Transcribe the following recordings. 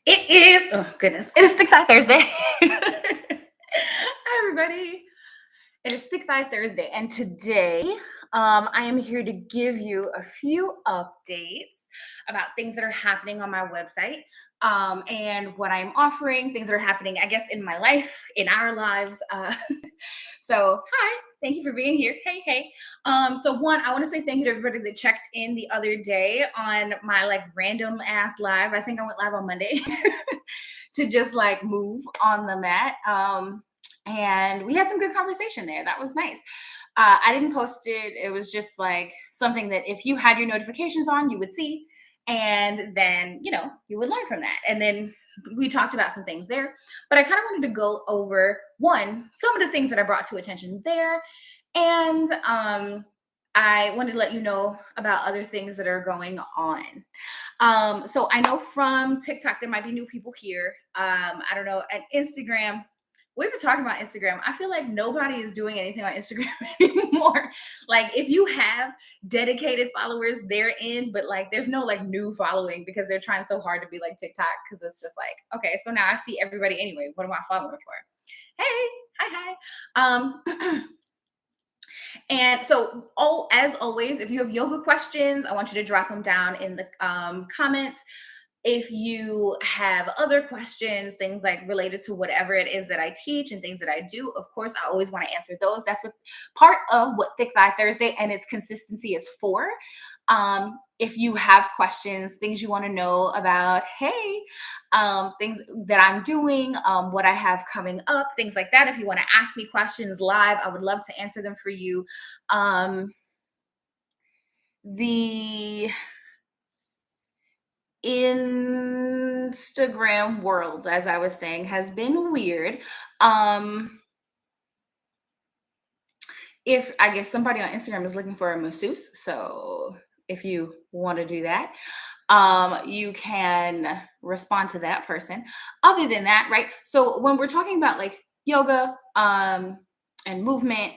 It is, oh goodness, it is Thick Thigh Thursday. Hi, everybody. It is Thick Thigh Thursday, and today I am here to give you a few updates about things that are happening on my website and what I'm offering, things that are happening, I guess, in my life, in our lives. So, hi, thank you for being here. Hey, hey. So one, I want to say thank you to everybody that checked in the other day on my like random ass live. I think I went live on Monday to just like move on the mat. And we had some good conversation there. That was nice. I didn't post it. It was just like something that if you had your notifications on, you would see. And then, you would learn from that. And then we talked about some things there. But I kind of wanted to go over one, some of the things that I brought to attention there. And I wanted to let you know about other things that are going on. So I know from TikTok, there might be new people here. I don't know, at Instagram, we've been talking about Instagram. I feel like nobody is doing anything on Instagram anymore. Like if you have dedicated followers, they're in, but like there's no like new following because they're trying so hard to be like TikTok because it's just like, okay, so now I see everybody anyway. What am I following for? Hey, hi, hi. And so, as always, if you have yoga questions, I want you to drop them down in the comments. If you have other questions, things like related to whatever it is that I teach and things that I do, of course, I always want to answer those. That's what part of what Thick Thigh Thursday and its consistency is for. If you have questions, things you want to know about, hey, things that I'm doing, what I have coming up, things like that. If you want to ask me questions live, I would love to answer them for you. The Instagram world, as I was saying, has been weird. If I guess somebody on Instagram is looking for a masseuse, so if you want to do that, you can respond to that person. Other than that, right? So when we're talking about like yoga, and movement,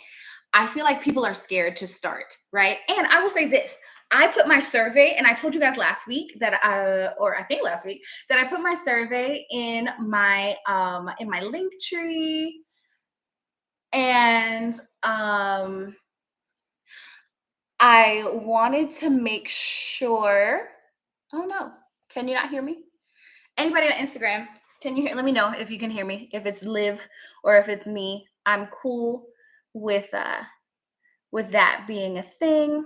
I feel like people are scared to start, right? And I will say this. I put my survey, and I told you guys last week that or I think last week, that I put my survey in my link tree. And I wanted to make sure. Oh no, can you not hear me? Anybody on Instagram, can you hear? Let me know if you can hear me. If it's Liv or if it's me, I'm cool with that being a thing.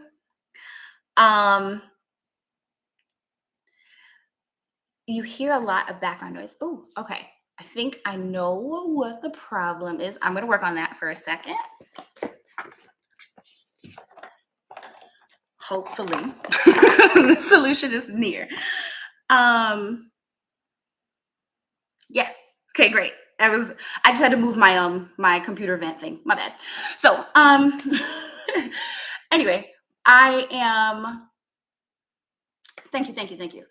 You hear a lot of background noise. Oh, okay. I think I know what the problem is. I'm gonna work on that for a second. Hopefully, the solution is near. Yes. Okay, great. I just had to move my computer vent thing. My bad. So, anyway, I am thank you, thank you, thank you.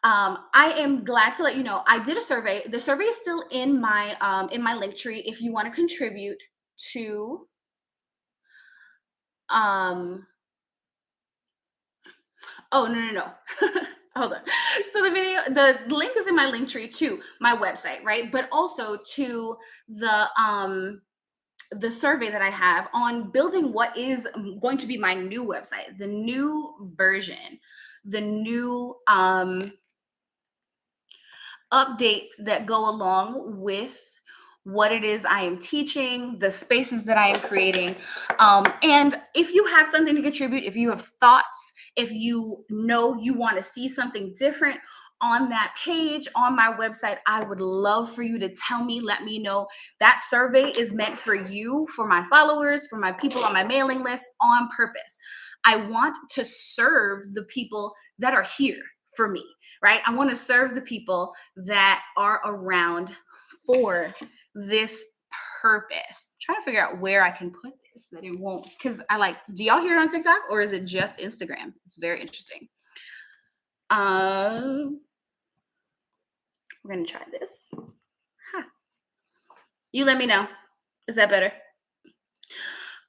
I am glad to let you know I did a survey. The survey is still in my link tree if you want to contribute to um oh no. Hold on. So the link is in my link tree to my website, right? But also to the survey that I have on building what is going to be my new website, the new version, the new updates that go along with what it is I am teaching, the spaces that I am creating. And if you have something to contribute, if you have thoughts, if you know you want to see something different on that page, on my website, I would love for you to tell me, let me know. That survey is meant for you, for my followers, for my people on my mailing list on purpose. I want to serve the people that are here for me, right? I want to serve the people that are around for this purpose. I'm trying to figure out where I can put this that it won't, because do y'all hear it on TikTok or is it just Instagram? It's very interesting. We're gonna try this. Huh. You let me know. Is that better?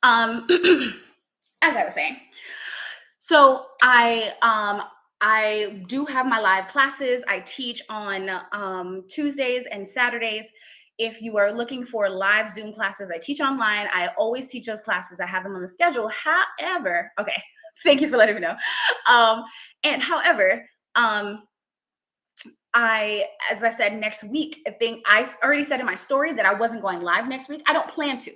As I was saying, so I do have my live classes. I teach on Tuesdays and Saturdays. If you are looking for live Zoom classes, I teach online. I always teach those classes. I have them on the schedule. However, okay, thank you for letting me know. Um, and however, um, as I said, next week, I think already said in my story that I wasn't going live next week. I don't plan to.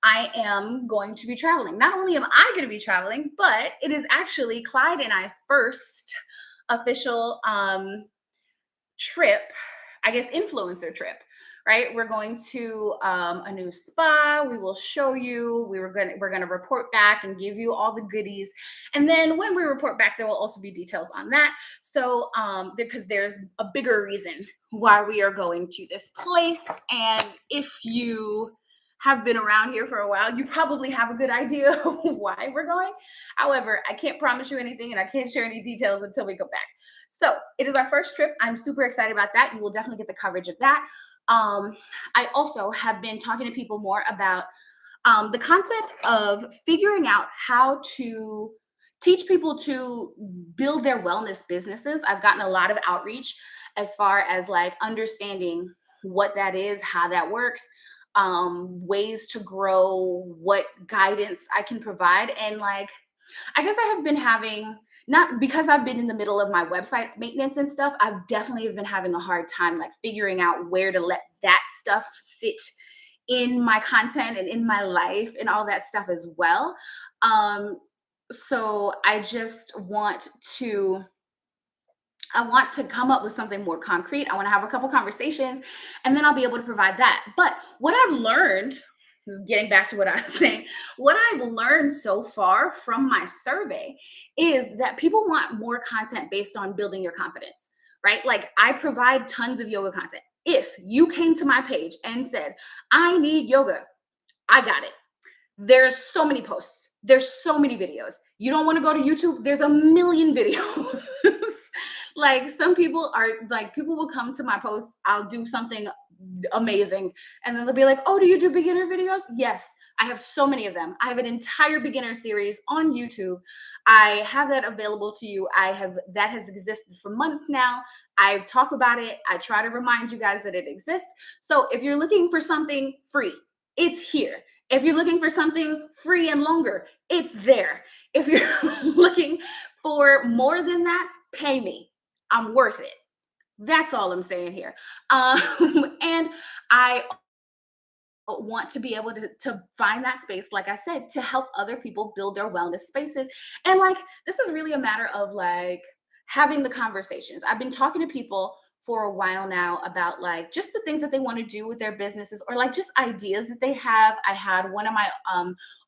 I am going to be traveling. Not only am I going to be traveling, but it is actually Clyde and I first official trip, I guess influencer trip, right? We're going to a new spa. We will show you. We're gonna report back and give you all the goodies. And then when we report back, there will also be details on that. So because there's a bigger reason why we are going to this place. And if you have been around here for a while, you probably have a good idea of why we're going. However, I can't promise you anything and I can't share any details until we go back. So it is our first trip. I'm super excited about that. You will definitely get the coverage of that. I also have been talking to people more about the concept of figuring out how to teach people to build their wellness businesses. I've gotten a lot of outreach as far as like understanding what that is, how that works, ways to grow, what guidance I can provide. And like, I guess I have been having, not because I've been in the middle of my website maintenance and stuff, I've definitely have been having a hard time like figuring out where to let that stuff sit in my content and in my life and all that stuff as well. Um, so I want to come up with something more concrete. I want to have a couple conversations and then I'll be able to provide that. But what I've learned, this is getting back to what I was saying, what I've learned so far from my survey is that people want more content based on building your confidence, right? Like I provide tons of yoga content. If you came to my page and said, I need yoga, I got it. There's so many posts. There's so many videos. You don't want to go to YouTube? There's a million videos. Like some people are like, people will come to my posts. I'll do something amazing. And then they'll be like, oh, do you do beginner videos? Yes, I have so many of them. I have an entire beginner series on YouTube. I have that available to you. That has existed for months now. I talk about it. I try to remind you guys that it exists. So if you're looking for something free, it's here. If you're looking for something free and longer, it's there. If you're looking for more than that, pay me. I'm worth it. That's all I'm saying here. And I want to be able to find that space, like I said, to help other people build their wellness spaces. And like, this is really a matter of like having the conversations. I've been talking to people for a while now about like just the things that they want to do with their businesses or like just ideas that they have. I had one of my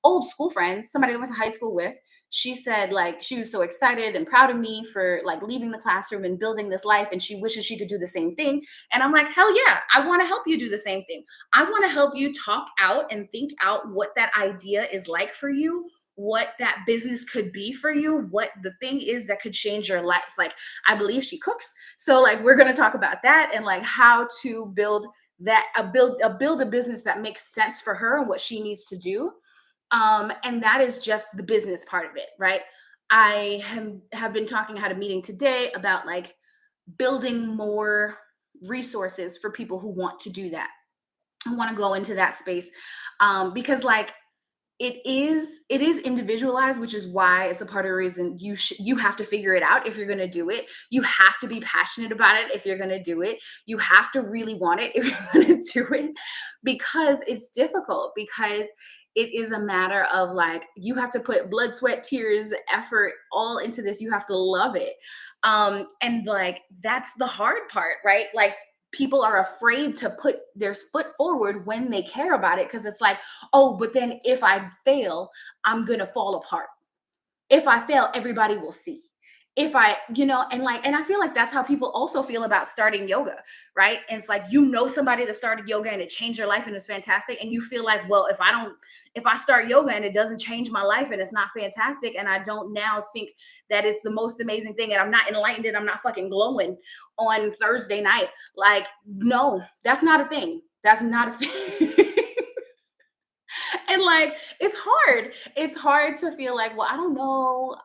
old school friends, somebody I went to high school with, she said like she was so excited and proud of me for like leaving the classroom and building this life and she wishes she could do the same thing. And I'm like, hell yeah, I want to help you do the same thing. I want to help you talk out and think out what that idea is like for you, what that business could be for you, what the thing is that could change your life. Like, I believe she cooks. So, like, we're going to talk about that and like how to build build a business that makes sense for her and what she needs to do. And that is just the business part of it, right? I have been talking, had a meeting today about like building more resources for people who want to do that. I want to go into that space because like it is individualized, which is why it's a part of the reason you have to figure it out if you're going to do it. You have to be passionate about it if you're going to do it. You have to really want it if you're going to do it, because it's difficult, because it is a matter of like you have to put blood, sweat, tears, effort all into this. You have to love it. And like that's the hard part, right? Like people are afraid to put their foot forward when they care about it because it's like, oh, but then if I fail, I'm going to fall apart. If I fail, everybody will see. If I, and like, and I feel like that's how people also feel about starting yoga, right? And it's like, somebody that started yoga and it changed their life and it's fantastic. And you feel like, well, if I start yoga and it doesn't change my life and it's not fantastic, and I don't now think that it's the most amazing thing and I'm not enlightened and I'm not fucking glowing on Thursday night, like, no, that's not a thing. That's not a thing. And like it's hard to feel like, well, I don't know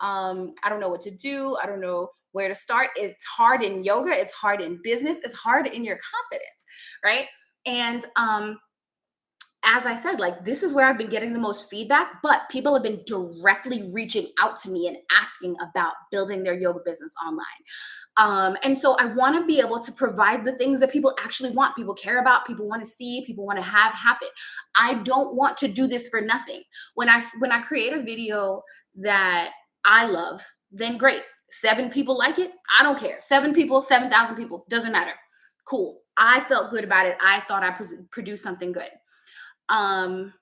what to do, I don't know where to start. It's hard in yoga, it's hard in business, it's hard in your confidence, right? And as I said, like this is where I've been getting the most feedback, but people have been directly reaching out to me and asking about building their yoga business online. And so I want to be able to provide the things that people actually want, people care about, people want to see, people want to have happen. I don't want to do this for nothing. When I create a video that I love, then great. 7 people like it. I don't care. 7 people, 7,000 people, doesn't matter. Cool. I felt good about it. I thought I produced something good. Um,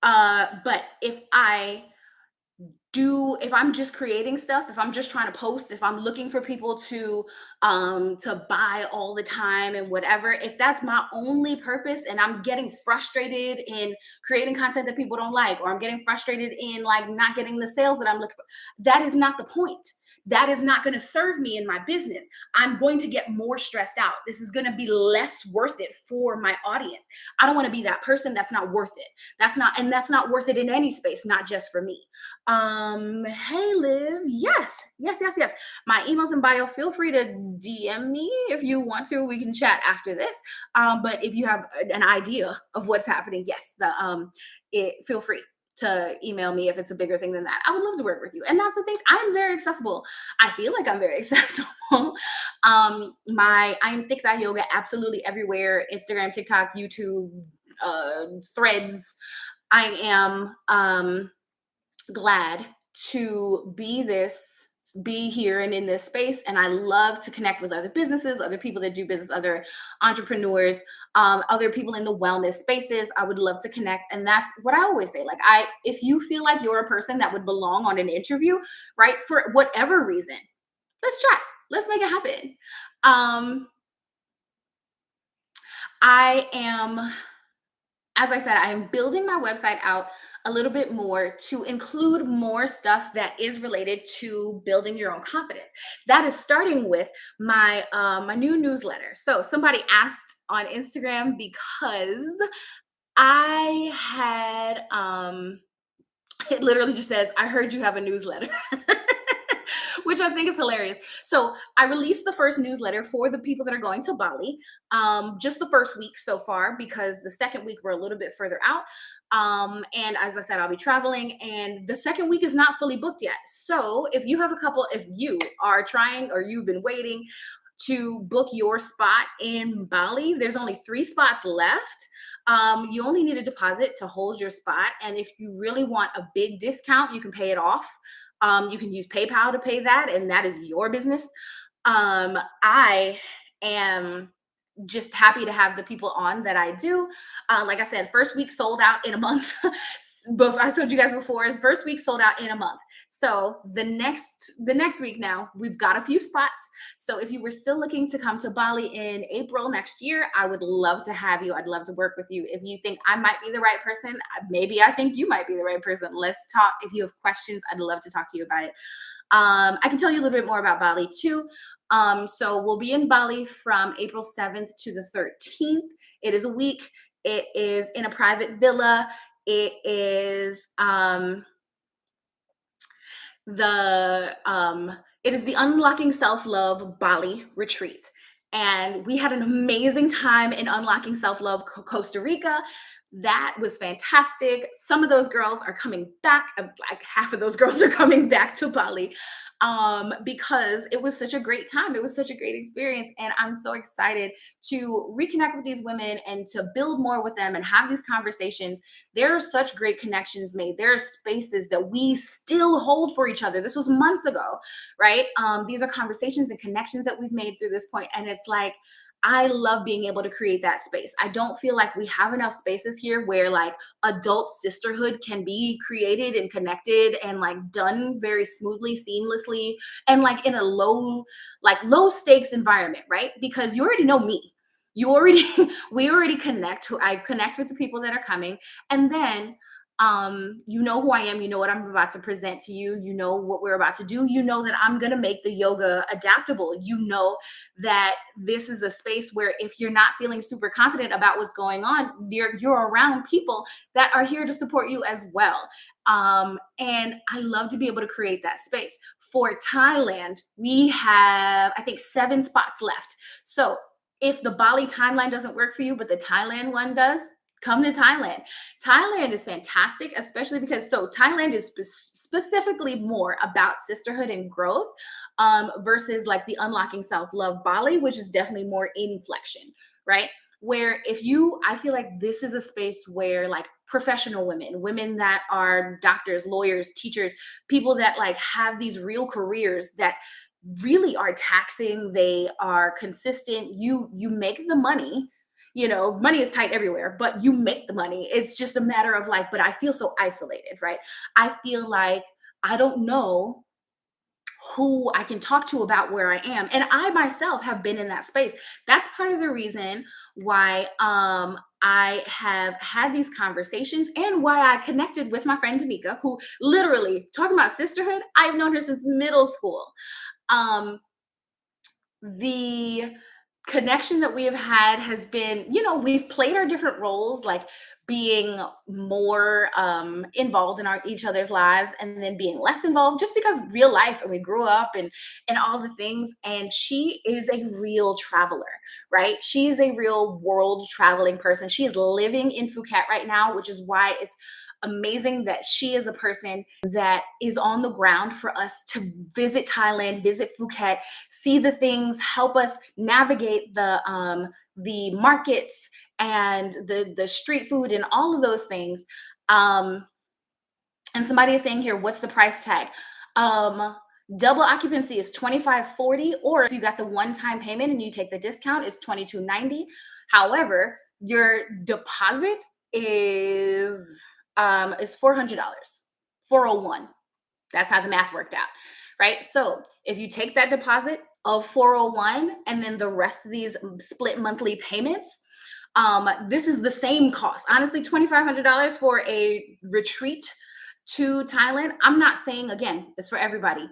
but if I'm just creating stuff, if I'm just trying to post, if I'm looking for people to buy all the time and whatever, if that's my only purpose and I'm getting frustrated in creating content that people don't like, or I'm getting frustrated in like not getting the sales that I'm looking for, that is not the point. That is not going to serve me in my business. I'm going to get more stressed out. This is going to be less worth it for my audience. I don't want to be that person that's not worth it. That's not worth it in any space, not just for me. Hey Liv, yes. My email's in bio. Feel free to DM me if you want to. We can chat after this. But if you have an idea of what's happening, yes, feel free to email me if it's a bigger thing than that. I would love to work with you. And that's the thing. I am very accessible. I feel like I'm very accessible. I am Thick Thigh Yoga absolutely everywhere. Instagram, TikTok, YouTube, Threads. I am glad to be here and in this space, and I love to connect with other businesses, other people that do business, other entrepreneurs, other people in the wellness spaces. I would love to connect, and that's what I always say. Like, if you feel like you're a person that would belong on an interview, right, for whatever reason, let's chat, let's make it happen. I am As I said, I am building my website out a little bit more to include more stuff that is related to building your own confidence. That is starting with my new newsletter. So somebody asked on Instagram because I had it literally just says, "I heard you have a newsletter." Which I think is hilarious. So I released the first newsletter for the people that are going to Bali, just the first week so far, because the second week we're a little bit further out. And as I said, I'll be traveling, and the second week is not fully booked yet. So if you are trying or you've been waiting to book your spot in Bali, there's only 3 spots left. You only need a deposit to hold your spot. And if you really want a big discount, you can pay it off. You can use PayPal to pay that, and that is your business. I am just happy to have the people on that I do. Like I said, first week sold out in a month. But I told you guys before, the first week sold out in a month. So the next week now, we've got a few spots. So if you were still looking to come to Bali in April next year, I would love to have you. I'd love to work with you. If you think I might be the right person, maybe I think you might be the right person. Let's talk. If you have questions, I'd love to talk to you about it. I can tell you a little bit more about Bali too. So we'll be in Bali from April 7th to the 13th. It is a week. It is in a private villa. It is the Unlocking Self-Love Bali retreat. And we had an amazing time in Unlocking Self-Love Costa Rica. That was fantastic. Some of those girls are coming back, like half of those girls are coming back to Bali, because it was such a great time. It was such a great experience. And I'm so excited to reconnect with these women and to build more with them and have these conversations. There are such great connections made. There are spaces that we still hold for each other. This was months ago, right? These are conversations and connections that we've made through this point. And it's like, I love being able to create that space. I don't feel like we have enough spaces here where like adult sisterhood can be created and connected and like done very smoothly, seamlessly, and like in a low stakes environment, right? Because you already know me. We already connect. I connect with the people that are coming. And then you know who I am, you know what I'm about to present to you, you know what we're about to do, you know that I'm going to make the yoga adaptable, you know that this is a space where if you're not feeling super confident about what's going on, you're around people that are here to support you as well. And I love to be able to create that space For Thailand, we have, I think, 7 spots left. So if the Bali timeline doesn't work for you, but the Thailand one does, come to Thailand. Thailand is fantastic, especially because so Thailand is specifically more about sisterhood and growth versus like the Unlocking Self Love Bali, which is definitely more inflection, right? Where if you, I feel like this is a space where like professional women, women that are doctors, lawyers, teachers, people that like have these real careers that really are taxing, they are consistent, you make the money, money is tight everywhere, but you make the money. It's just a matter of like, but I feel so isolated, right? I feel like I don't know who I can talk to about where I am. And I myself have been in that space. That's part of the reason why I have had these conversations and why I connected with my friend Danica, who literally talking about sisterhood, I've known her since middle school. Um, the connection that we have had has been, we've played our different roles, like being more involved in each other's lives and then being less involved just because real life and we grew up and all the things. And she is a real traveler, right? She's a real world traveling person. She is living in Phuket right now, which is why it's amazing that she is a person that is on the ground for us to visit Thailand, visit Phuket, see the things, help us navigate the markets and the street food and all of those things. Um, and somebody is saying here, what's the price tag? Double occupancy is 25.40, or if you got the one-time payment and you take the discount, it's 22.90. However, your deposit is $400, 401. That's how the math worked out, right? So if you take that deposit of 401 and then the rest of these split monthly payments, this is the same cost. Honestly, $2,500 for a retreat to Thailand. I'm not saying, again, it's for everybody,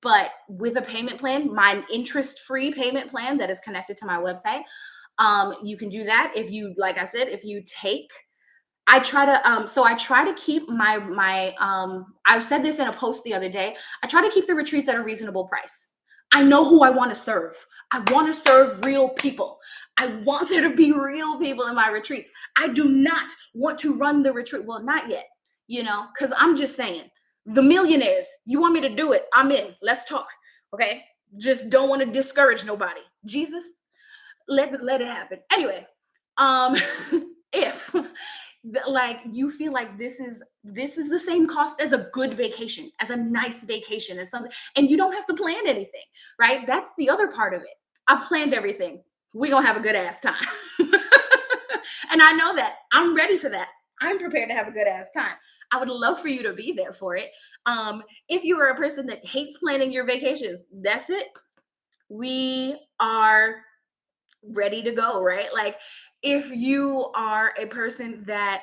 but with a payment plan, my interest-free payment plan that is connected to my website, you can do that. If you, like I said, if you take, I try to keep I've said this in a post the other day. I try to keep the retreats at a reasonable price. I know who I want to serve. I want to serve real people. I want there to be real people in my retreats. I do not want to run the retreat. Well, not yet, because I'm just saying, the millionaires, you want me to do it? I'm in. Let's talk. Okay. Just don't want to discourage nobody. Jesus, let it happen. Anyway, um, if like you feel like this is the same cost as a good vacation, as a nice vacation, as something, and you don't have to plan anything, right? That's the other part of it. I've planned everything. We're gonna have a good ass time. And I know that. I'm ready for that. I'm prepared to have a good ass time. I would love for you to be there for it. If you are a person that hates planning your vacations, that's it. We are ready to go, right? Like if you are a person that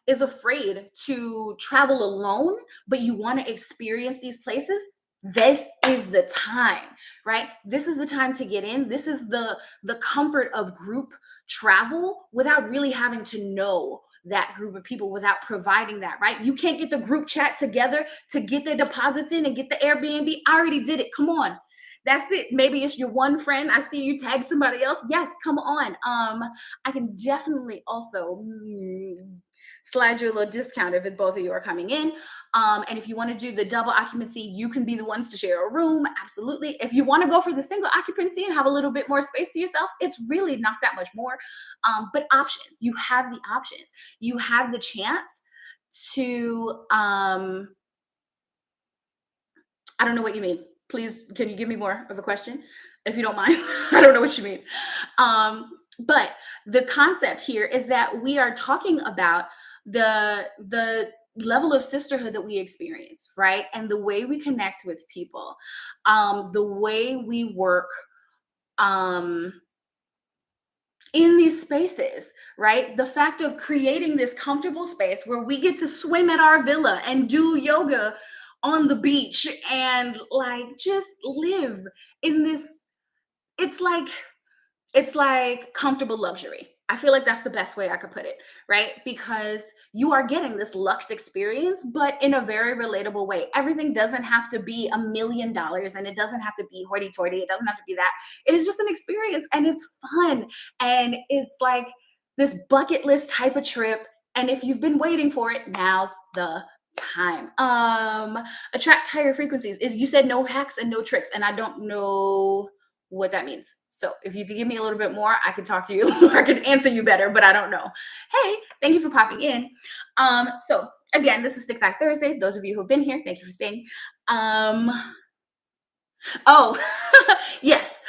is afraid to travel alone, but you want to experience these places, this is the time, right? This is the time to get in. This is the comfort of group travel without really having to know that group of people, without providing that, right? You can't get the group chat together to get their deposits in and get the Airbnb. I already did it. Come on. That's it. Maybe it's your one friend. I see you tag somebody else. Yes, come on. I can definitely also slide you a little discount if both of you are coming in. And if you want to do the double occupancy, you can be the ones to share a room. Absolutely. If you want to go for the single occupancy and have a little bit more space to yourself, it's really not that much more. But options, you have the options. You have the chance to I don't know what you mean. Please, can you give me more of a question, if you don't mind? I don't know what you mean. But the concept here is that we are talking about the level of sisterhood that we experience, right? And the way we connect with people, the way we work um, in these spaces, right? The fact of creating this comfortable space where we get to swim at our villa and do yoga on the beach and like just live in this, it's like comfortable luxury. I feel like that's the best way I could put it, right? Because you are getting this luxe experience, but in a very relatable way. Everything doesn't have to be $1 million and it doesn't have to be hoity toity. It doesn't have to be that. It is just an experience and it's fun. And it's like this bucket list type of trip. And if you've been waiting for it, now's the time. Attract higher frequencies is you said no hacks and no tricks. And I don't know what that means. So if you could give me a little bit more, I could talk to you, I could answer you better, but I don't know. Hey, thank you for popping in. So again, this is Stick Back Thursday. Those of you who've been here, thank you for staying. Um, oh, yes.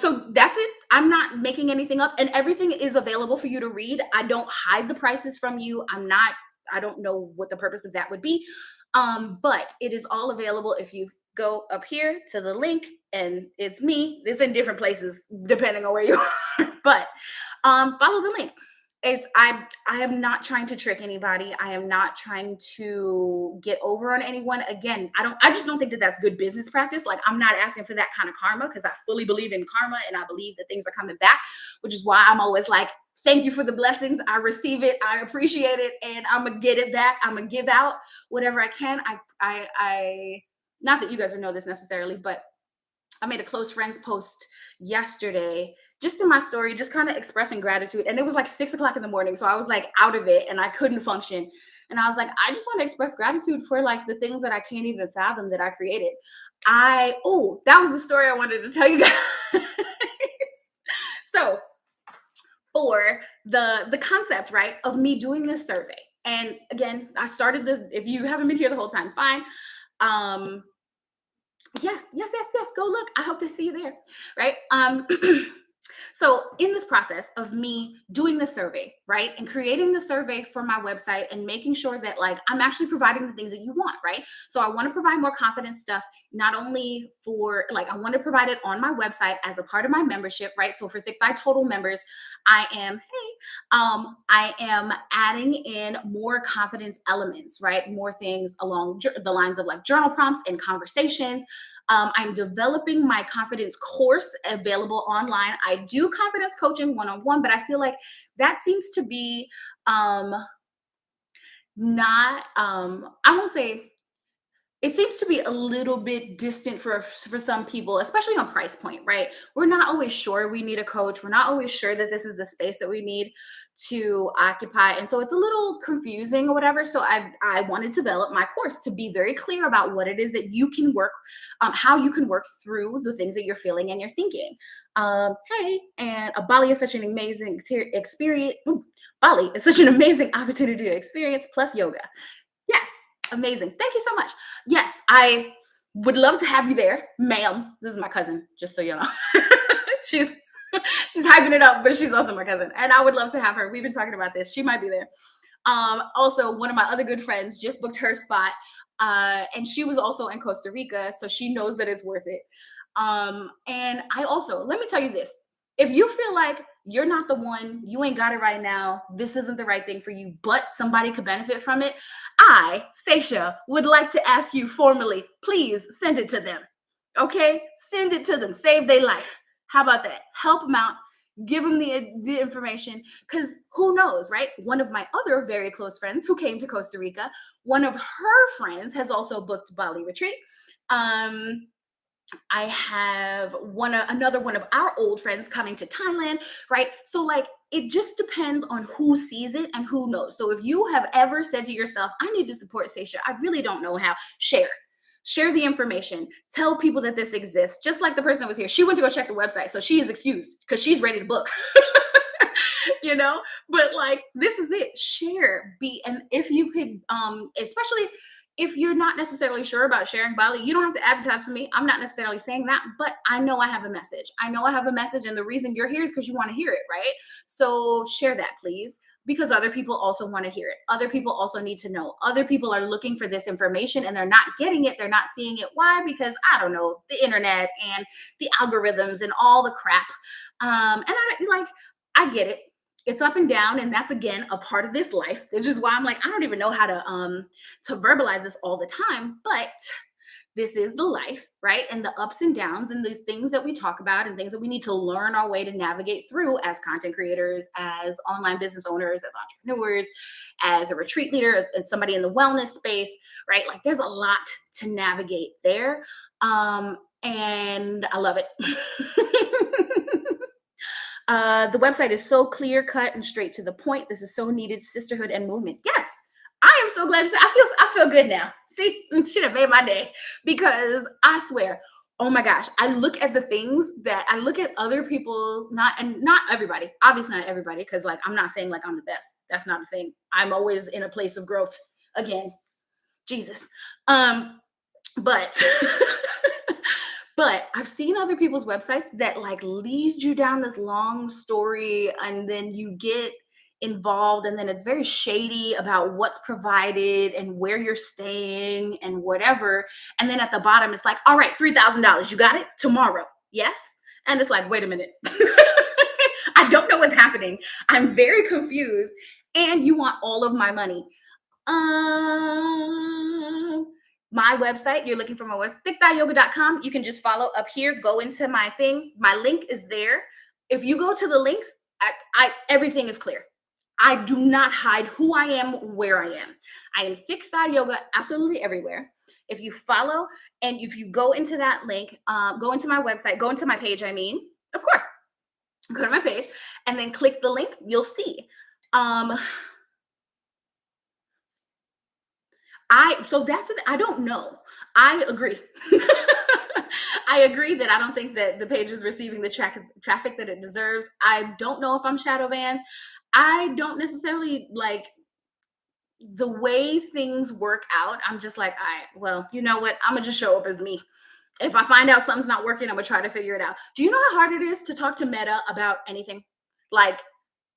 So that's it. I'm not making anything up, and everything is available for you to read. I don't hide the prices from you. I don't know what the purpose of that would be. But it is all available if you go up here to the link, and it's me. It's in different places depending on where you are. But follow the link. I am not trying to trick anybody. I am not trying to get over on anyone. Again, I just don't think that that's good business practice. Like, I'm not asking for that kind of karma because I fully believe in karma and I believe that things are coming back, which is why I'm always like, thank you for the blessings. I receive it. I appreciate it, and I'm gonna get it back. I'm gonna give out whatever I can. I not that you guys would know this necessarily, but I made a close friends post yesterday, just in my story, just kind of expressing gratitude. And it was like 6 o'clock in the morning. So I was like out of it and I couldn't function. And I was like, I just want to express gratitude for like the things that I can't even fathom that I created. That was the story I wanted to tell you guys. So for the concept, right, of me doing this survey. And again, I started this, if you haven't been here the whole time, fine. Yes. Go look. I hope to see you there. Right. So in this process of me doing the survey, right, and creating the survey for my website and making sure that like I'm actually providing the things that you want, right? So I want to provide more confidence stuff, not only for like I want to provide it on my website as a part of my membership, right? So for Thick by Total members, I am adding in more confidence elements, right? More things along the lines of like journal prompts and conversations. I'm developing my confidence course available online. I do confidence coaching one-on-one, but I feel like that seems to be not, I won't say, it seems to be a little bit distant for some people, especially on price point, right? We're not always sure we need a coach. We're not always sure that this is the space that we need to occupy. And so it's a little confusing or whatever. So I want to develop my course to be very clear about what it is that you can work, how you can work through the things that you're feeling and you're thinking. Hey, and Bali is such an amazing experience. Bali is such an amazing opportunity to experience, plus yoga. Yes, amazing. Thank you so much. Yes, I would love to have you there, ma'am. This is my cousin, just so you know. she's she's hyping it up, but she's also my cousin, and I would love to have her. We've been talking about this. She might be there. Also, one of my other good friends just booked her spot, and she was also in Costa Rica, so she knows that it's worth it. And I also let me tell you this: if you feel like you're not the one, you ain't got it right now, this isn't the right thing for you, but somebody could benefit from it, I, Seisha, would like to ask you formally, please send it to them. Okay? Send it to them. Save their life. How about that? Help them out. Give them the information. Because who knows, right? One of my other very close friends who came to Costa Rica, one of her friends has also booked Bali retreat. I have another one of our old friends coming to Thailand, right? So like it just depends on who sees it and who knows. So if you have ever said to yourself, I need to support Seisha, I really don't know how, share the information, tell people that this exists. Just like the person that was here, she went to go check the website, so she is excused because she's ready to book. But like this is it. Share, and if you could, especially if you're not necessarily sure about sharing Bali, you don't have to advertise for me. I'm not necessarily saying that, but I know I have a message. And the reason you're here is because you want to hear it, right? So share that, please, because other people also want to hear it. Other people also need to know. Other people are looking for this information and they're not getting it. They're not seeing it. Why? Because I don't know, the internet and the algorithms and all the crap. I get it. It's up and down, and that's again a part of this life. It's just why I'm like, I don't even know how to verbalize this all the time, but This is the life, right? And the ups and downs and these things that we talk about and things that we need to learn our way to navigate through as content creators, as online business owners, as entrepreneurs, as a retreat leader, as somebody in the wellness space, right? Like there's a lot to navigate there. And I love it. The website is so clear cut and straight to the point. This is so needed sisterhood and movement. Yes, I am so glad to say I feel good now. See, should have made my day because I swear, oh my gosh, I look at the things that I look at other people, not everybody, obviously not everybody, because like I'm not saying like I'm the best. That's not a thing. I'm always in a place of growth. Again, Jesus. But but I've seen other people's websites that like lead you down this long story and then you get involved and then it's very shady about what's provided and where you're staying and whatever. And then at the bottom it's like, all right, $3,000. You got it tomorrow. Yes. And it's like, wait a minute. I don't know what's happening. I'm very confused. And you want all of my money. My website, you're looking for my website, thickthighyoga.com. You can just follow up here, go into my thing. My link is there. If you go to the links, everything is clear. I do not hide who I am, where I am. I am Thick Thigh Yoga absolutely everywhere. If you follow and if you go into that link, go into my website, go into my page, I mean, of course, go to my page and then click the link, you'll see. So that's it. I don't know. I agree. I agree that I don't think that the page is receiving the traffic that it deserves. I don't know if I'm shadow banned. I don't necessarily like the way things work out. I'm just like, all right, well, you know what? I'm gonna just show up as me. If I find out something's not working, I'm gonna try to figure it out. Do you know how hard it is to talk to Meta about anything? Like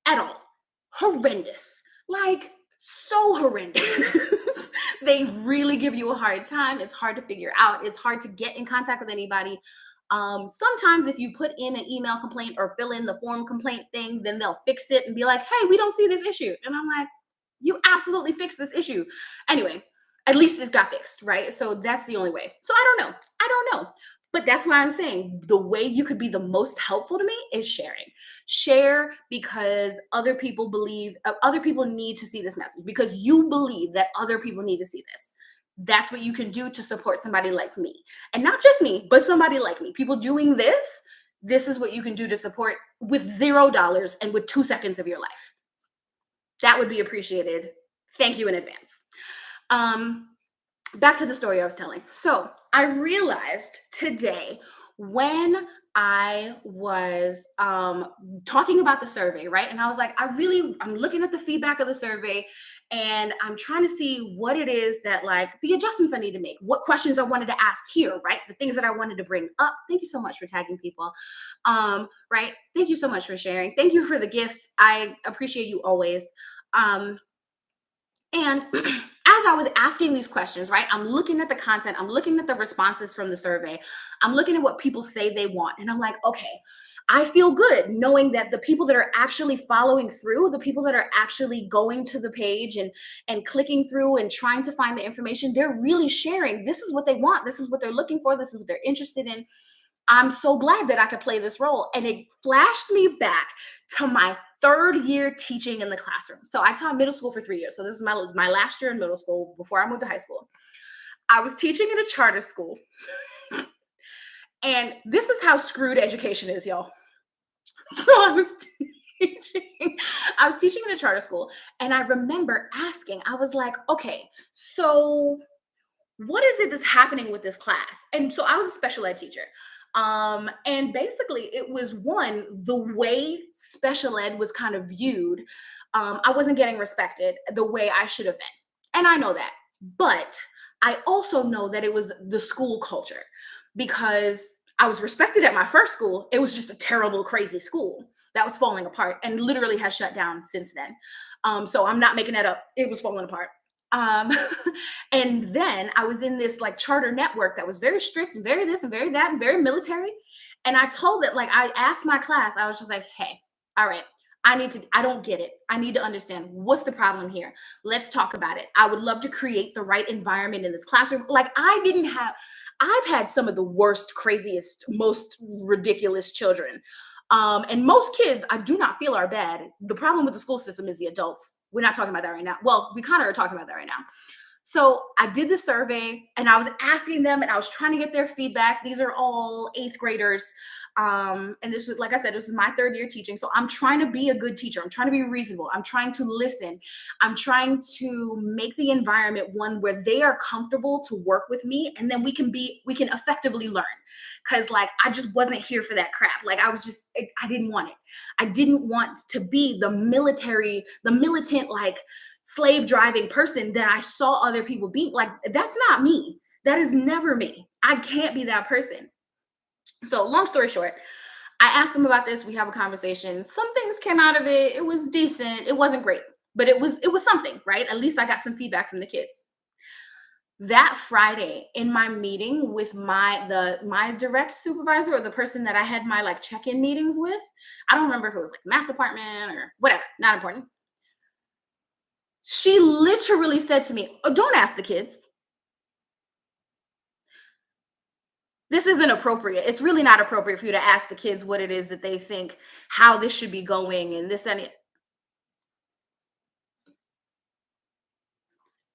at all. Horrendous. Like so horrendous. They really give you a hard time. It's hard to figure out. It's hard to get in contact with anybody. Sometimes if you put in an email complaint or fill in the form complaint thing, then they'll fix it and be like, hey, we don't see this issue. And I'm like, you absolutely fixed this issue. Anyway, at least this got fixed, right? So that's the only way. So I don't know. I don't know. But that's why I'm saying the way you could be the most helpful to me is sharing. Share because other people believe, other people need to see this message because you believe that other people need to see this. That's what you can do to support somebody like me. And not just me, but somebody like me. People doing this, this is what you can do to support with $0 and with 2 seconds of your life. That would be appreciated. Thank you in advance. Back to the story I was telling. So I realized today when I was talking about the survey, right? And I was like, I'm looking at the feedback of the survey and I'm trying to see what it is that like the adjustments I need to make, what questions I wanted to ask here, right? The things that I wanted to bring up. Thank you so much for tagging people. Right? Thank you so much for sharing. Thank you for the gifts. I appreciate you always. And as I was asking these questions, right, I'm looking at the content, I'm looking at the responses from the survey, I'm looking at what people say they want. And I'm like, okay, I feel good knowing that the people that are actually following through, the people that are actually going to the page and clicking through and trying to find the information, they're really sharing. This is what they want. This is what they're looking for. This is what they're interested in. I'm so glad that I could play this role. And it flashed me back to my third year teaching in the classroom. So I taught middle school for 3 years. So this is my last year in middle school before I moved to high school. I was teaching in a charter school. And this is how screwed education is, y'all. So I was teaching in a charter school. And I remember asking, I was like, okay, so what is it that's happening with this class? And so I was a special ed teacher. And basically, it was the way special ed was kind of viewed. I wasn't getting respected the way I should have been. And I know that. But I also know that it was the school culture because I was respected at my first school. It was just a terrible, crazy school that was falling apart and literally has shut down since then. So I'm not making that up. It was falling apart. And then I was in this like charter network that was very strict and very this and very that and very military. And I told it, like, I asked my class, I was just like, hey, all right, I don't get it. I need to understand what's the problem here. Let's talk about it. I would love to create the right environment in this classroom. Like I've had some of the worst, craziest, most ridiculous children. And most kids, I do not feel are bad. The problem with the school system is the adults. We're not talking about that right now. Well, we kind of are talking about that right now. So I did the survey and I was asking them and I was trying to get their feedback. These are all eighth graders. And this was, like I said, this is my third year teaching. So I'm trying to be a good teacher. I'm trying to be reasonable. I'm trying to listen. I'm trying to make the environment one where they are comfortable to work with me. And then we can effectively learn. Cause like, I just wasn't here for that crap. Like I didn't want it. I didn't want to be the militant, like, slave driving person that I saw other people being. Like, that's not me. That is never me. I can't be that person. So, long story short, I asked them about this. We have a conversation. Some things came out of it. It was decent. It wasn't great, but it was something, right? At least I got some feedback from the kids. That Friday in my meeting with my direct supervisor, or the person that I had my like check-in meetings with, I don't remember if it was like math department or whatever, not important. She literally said to me, "Oh, don't ask the kids. This isn't appropriate. It's really not appropriate for you to ask the kids what it is that they think, how this should be going, and this and it."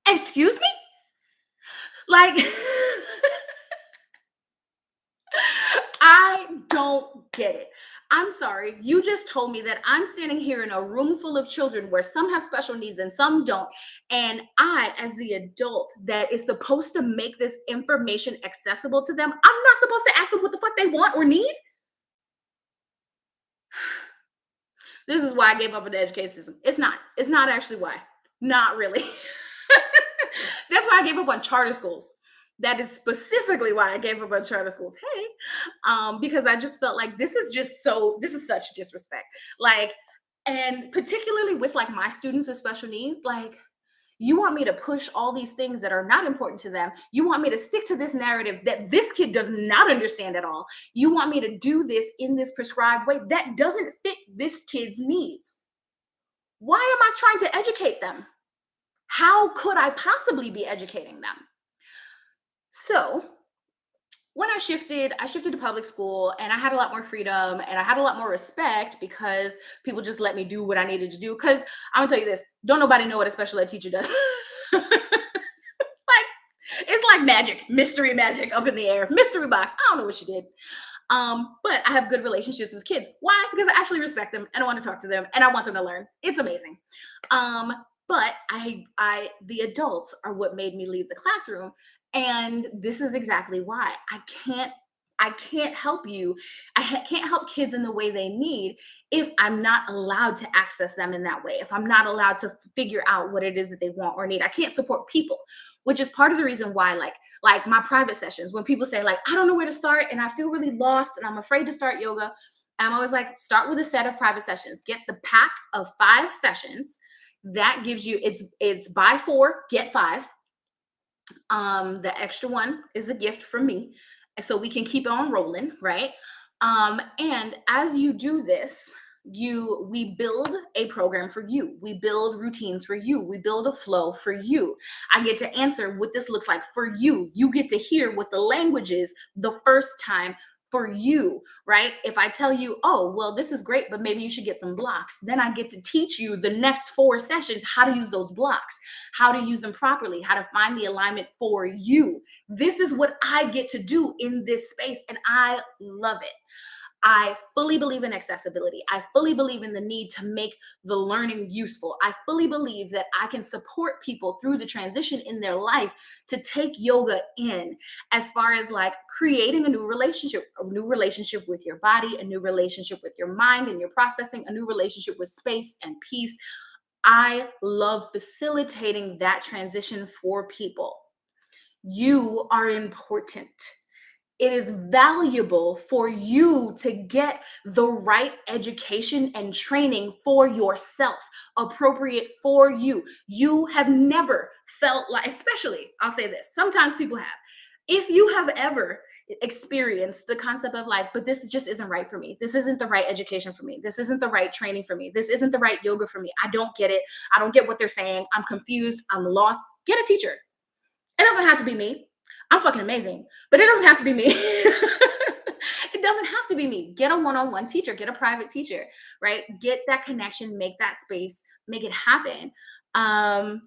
Excuse me? Like, I don't get it. I'm sorry. You just told me that I'm standing here in a room full of children where some have special needs and some don't. And I, as the adult that is supposed to make this information accessible to them, I'm not supposed to ask them what the fuck they want or need. This is why I gave up on the education system. It's not. It's not actually why. Not really. That's why I gave up on charter schools. That is specifically why I gave up on charter schools. Hey, because I just felt like this is such disrespect. Like, and particularly with like my students with special needs, like, you want me to push all these things that are not important to them. You want me to stick to this narrative that this kid does not understand at all. You want me to do this in this prescribed way that doesn't fit this kid's needs. Why am I trying to educate them? How could I possibly be educating them? So when I shifted to public school and I had a lot more freedom and I had a lot more respect because people just let me do what I needed to do. Because I'm gonna tell you this, don't nobody know what a special ed teacher does. Like, it's like magic, mystery magic up in the air, mystery box. I don't know what she did. But I have good relationships with kids. Why? Because I actually respect them and I want to talk to them and I want them to learn. It's amazing. Um, but the adults are what made me leave the classroom, and this is exactly why I can't help you. Can't help kids in the way they need if I'm not allowed to access them in that way. If I'm not allowed to figure out what it is that they want or need, I can't support people, which is part of the reason why, like my private sessions, when people say like, I don't know where to start and I feel really lost and I'm afraid to start yoga, I'm always like, start with a set of private sessions. Get the pack of 5 sessions. That gives you, it's buy 4, get 5. The extra one is a gift from me. So we can keep on rolling, right? And as you do this, we build a program for you. We build routines for you. We build a flow for you. I get to answer what this looks like for you. You get to hear what the language is the first time for you, right? If I tell you, oh, well, this is great, but maybe you should get some blocks, then I get to teach you the next 4 sessions how to use those blocks, how to use them properly, how to find the alignment for you. This is what I get to do in this space, and I love it. I fully believe in accessibility. I fully believe in the need to make the learning useful. I fully believe that I can support people through the transition in their life to take yoga in, as far as like creating a new relationship with your body, a new relationship with your mind and your processing, a new relationship with space and peace. I love facilitating that transition for people. You are important. It is valuable for you to get the right education and training for yourself, appropriate for you. You have never felt like, especially, I'll say this, sometimes people have. If you have ever experienced the concept of like, but this just isn't right for me. This isn't the right education for me. This isn't the right training for me. This isn't the right yoga for me. I don't get it. I don't get what they're saying. I'm confused. I'm lost. Get a teacher. It doesn't have to be me. I'm fucking amazing. But it doesn't have to be me. It doesn't have to be me. Get a one-on-one teacher, get a private teacher, right? Get that connection, make that space, make it happen. Um,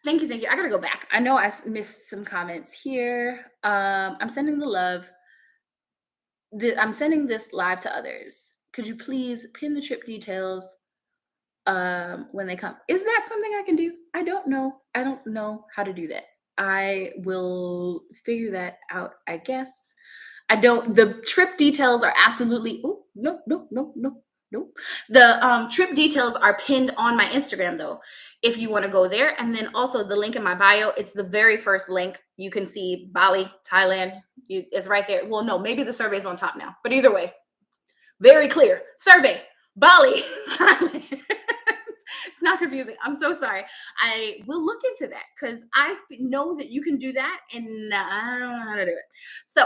Thank you, thank you. I gotta go back. I know missed some comments here. I'm sending the love. I'm sending this live to others. Could you please pin the trip details when they come? Is that something I can do? I don't know. I don't know how to do that. I will figure that out, I guess. I don't. The trip details are absolutely. Oh no, no, no, no, no. The trip details are pinned on my Instagram though. If you want to go there, and then also the link in my bio. It's the very first link. You can see Bali, Thailand. It's right there. Well, no, maybe the survey's on top now, but either way, very clear survey. Bali, Thailand. It's not confusing. I'm so sorry. I will look into that because I know that you can do that, and I don't know how to do it. So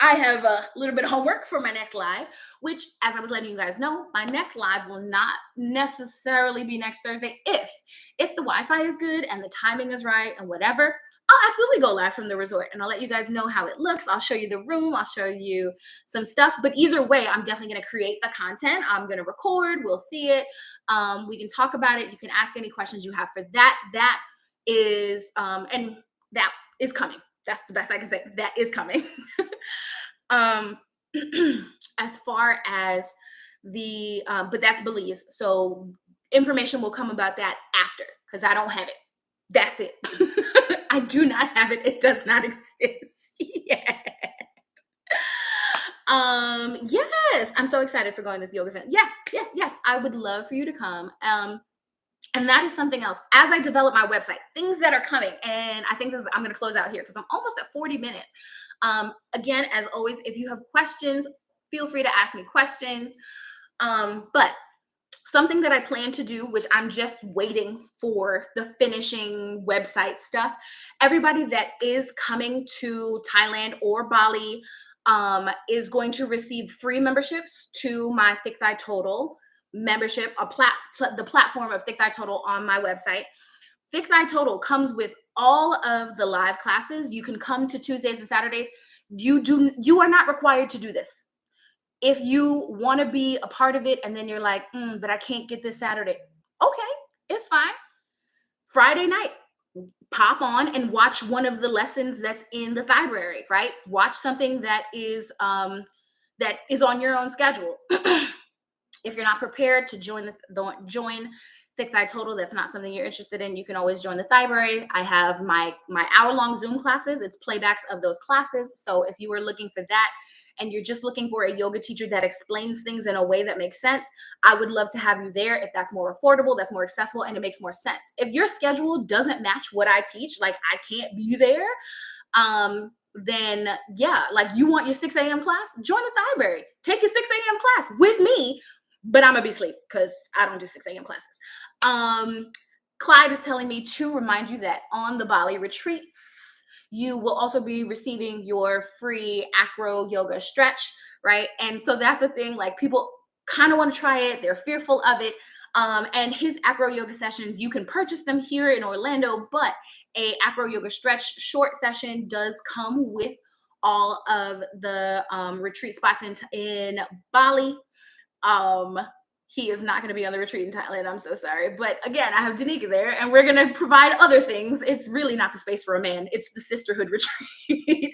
I have a little bit of homework for my next live, which, as I was letting you guys know, my next live will not necessarily be next Thursday. If the Wi-Fi is good and the timing is right and whatever, I'll absolutely go live from the resort and I'll let you guys know how it looks. I'll show you the room. I'll show you some stuff. But either way, I'm definitely going to create the content. I'm going to record. We'll see it. We can talk about it. You can ask any questions you have for that. That is, and that is coming. That's the best I can say. That is coming. As far as the, but that's Belize. So information will come about that after because I don't have it. That's it. I do not have it. It does not exist yet. Yes, I'm so excited for going to this yoga event. Yes, yes, yes. I would love for you to come. And that is something else. As I develop my website, things that are coming, and I think I'm going to close out here because I'm almost at 40 minutes. Again, as always, if you have questions, feel free to ask me questions. But something that I plan to do, which I'm just waiting for the finishing website stuff. Everybody that is coming to Thailand or Bali is going to receive free memberships to my Thick Thigh Total membership, the platform of Thick Thigh Total on my website. Thick Thigh Total comes with all of the live classes. You can come to Tuesdays and Saturdays. You are not required to do this. If you want to be a part of it and then you're like, but I can't get this Saturday. Okay, it's fine. Friday night, pop on and watch one of the lessons that's in the library, right? Watch something that is on your own schedule. If you're not prepared to join join Thick Thigh Total, that's not something you're interested in, you can always join the library. I have my hour-long Zoom classes. It's playbacks of those classes. So if you were looking for that and you're just looking for a yoga teacher that explains things in a way that makes sense, I would love to have you there if that's more affordable, that's more accessible, and it makes more sense. If your schedule doesn't match what I teach, like I can't be there, then yeah, like you want your 6 a.m. class, join the library. Take your 6 a.m. class with me, but I'm gonna be asleep because I don't do 6 a.m. classes. Clyde is telling me to remind you that on the Bali retreats, you will also be receiving your free acro yoga stretch, right? And so that's the thing, like people kind of want to try it. They're fearful of it. And his acro yoga sessions, you can purchase them here in Orlando, but a acro yoga stretch short session does come with all of the retreat spots in Bali. He is not going to be on the retreat in Thailand. I'm so sorry. But again, I have Danica there and we're going to provide other things. It's really not the space for a man. It's the sisterhood retreat.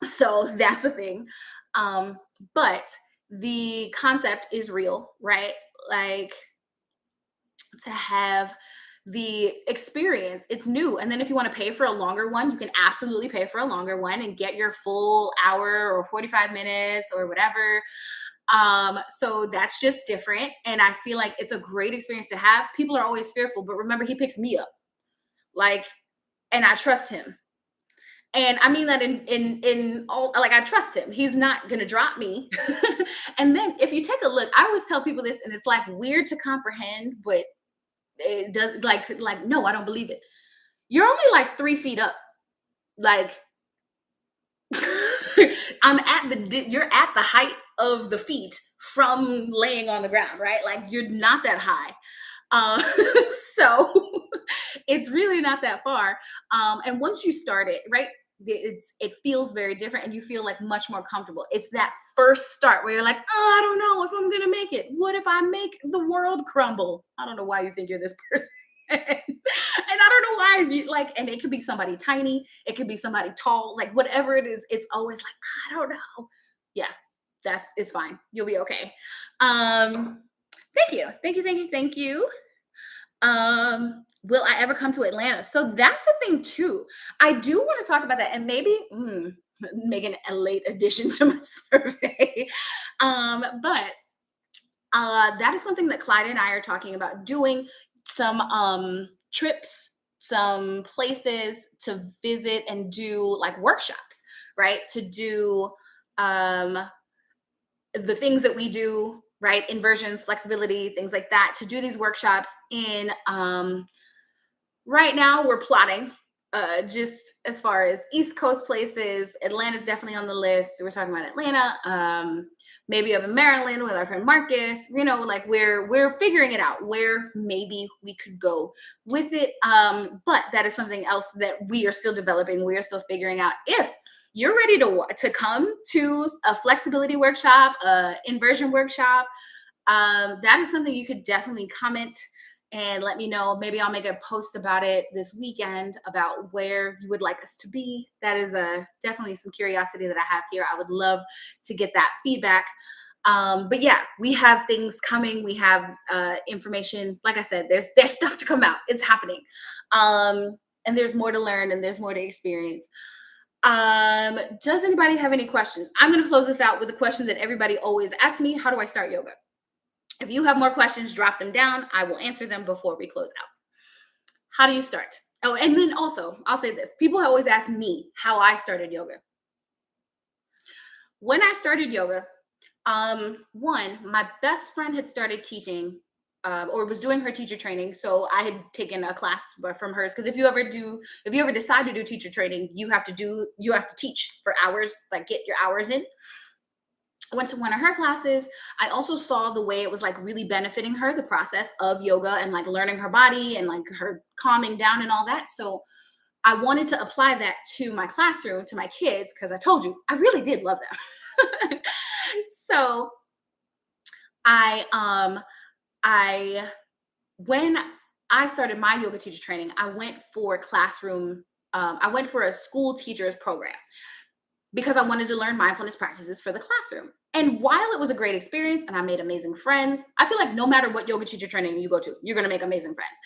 So that's a thing. But the concept is real, right? Like to have the experience, it's new. And then if you want to pay for a longer one, you can absolutely pay for a longer one and get your full hour or 45 minutes or whatever. So that's just different. And I feel like it's a great experience to have. People are always fearful, but remember, he picks me up. Like, and I trust him. And I mean that in all, like, I trust him. He's not gonna drop me. And then if you take a look, I always tell people this, and it's like weird to comprehend, but it does like, no, I don't believe it. You're only like 3 feet up. Like you're at the height of the feet from laying on the ground, right? Like you're not that high. So It's really not that far. And once you start it, right, it feels very different and you feel like much more comfortable. It's that first start where you're like, oh, I don't know if I'm gonna make it. What if I make the world crumble? I don't know why you think you're this person. And I don't know why you like, and it could be somebody tiny, it could be somebody tall, like whatever it is, it's always like, I don't know. Yeah, that's it's fine. You'll be okay. Um, thank you. Thank you, thank you, thank you. Will I ever come to Atlanta? So that's a thing too. I do want to talk about that and maybe making a late addition to my survey. But that is something that Clyde and I are talking about doing some trips, some places to visit and do like workshops, right? To do um the things that we do, right? Inversions, flexibility, things like that, to do these workshops in right now we're plotting just as far as East Coast places. Atlanta's definitely on the list. We're talking about Atlanta, maybe up in Maryland with our friend Marcus. You know, like we're figuring it out where maybe we could go with it. But that is something else that we are still developing. We are still figuring out if you're ready to come to a flexibility workshop, inversion workshop. That is something you could definitely comment and let me know. Maybe I'll make a post about it this weekend about where you would like us to be. That is definitely some curiosity that I have here. I would love to get that feedback. But yeah, we have things coming. We have information. Like I said, there's stuff to come out. It's happening, and there's more to learn and there's more to experience. Does anybody have any questions? I'm going to close this out with a question that everybody always asks me: how do I start yoga? If you have more questions, drop them down. I will answer them before we close out. How do you start? Oh, and then also, I'll say this. People always ask me how I started yoga. When I started yoga, one, my best friend had started teaching or was doing her teacher training. So I had taken a class from hers. Because if you ever decide to do teacher training, you have to teach for hours, like get your hours in. I went to one of her classes. I also saw the way it was like really benefiting her, the process of yoga and like learning her body and like her calming down and all that. So I wanted to apply that to my classroom, to my kids, because I told you I really did love them. So I I when I started my yoga teacher training, I went for classroom. I went for a school teachers program because I wanted to learn mindfulness practices for the classroom. And while it was a great experience and I made amazing friends, I feel like no matter what yoga teacher training you go to, you're going to make amazing friends.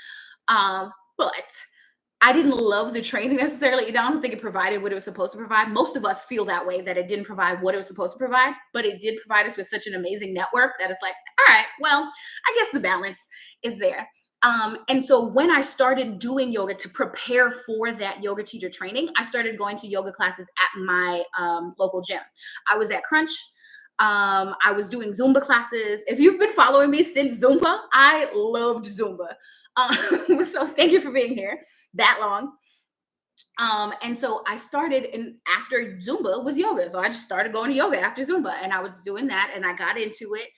But I didn't love the training necessarily. I don't think it provided what it was supposed to provide. Most of us feel that way, that it didn't provide what it was supposed to provide, but it did provide us with such an amazing network that it's like, all right, well, I guess the balance is there. And so when I started doing yoga to prepare for that yoga teacher training, I started going to yoga classes at my local gym. I was at Crunch. I was doing Zumba classes. If you've been following me since Zumba, I loved Zumba. So thank you for being here that long. And so I started, and after Zumba was yoga. So I just started going to yoga after Zumba, and I was doing that and I got into it.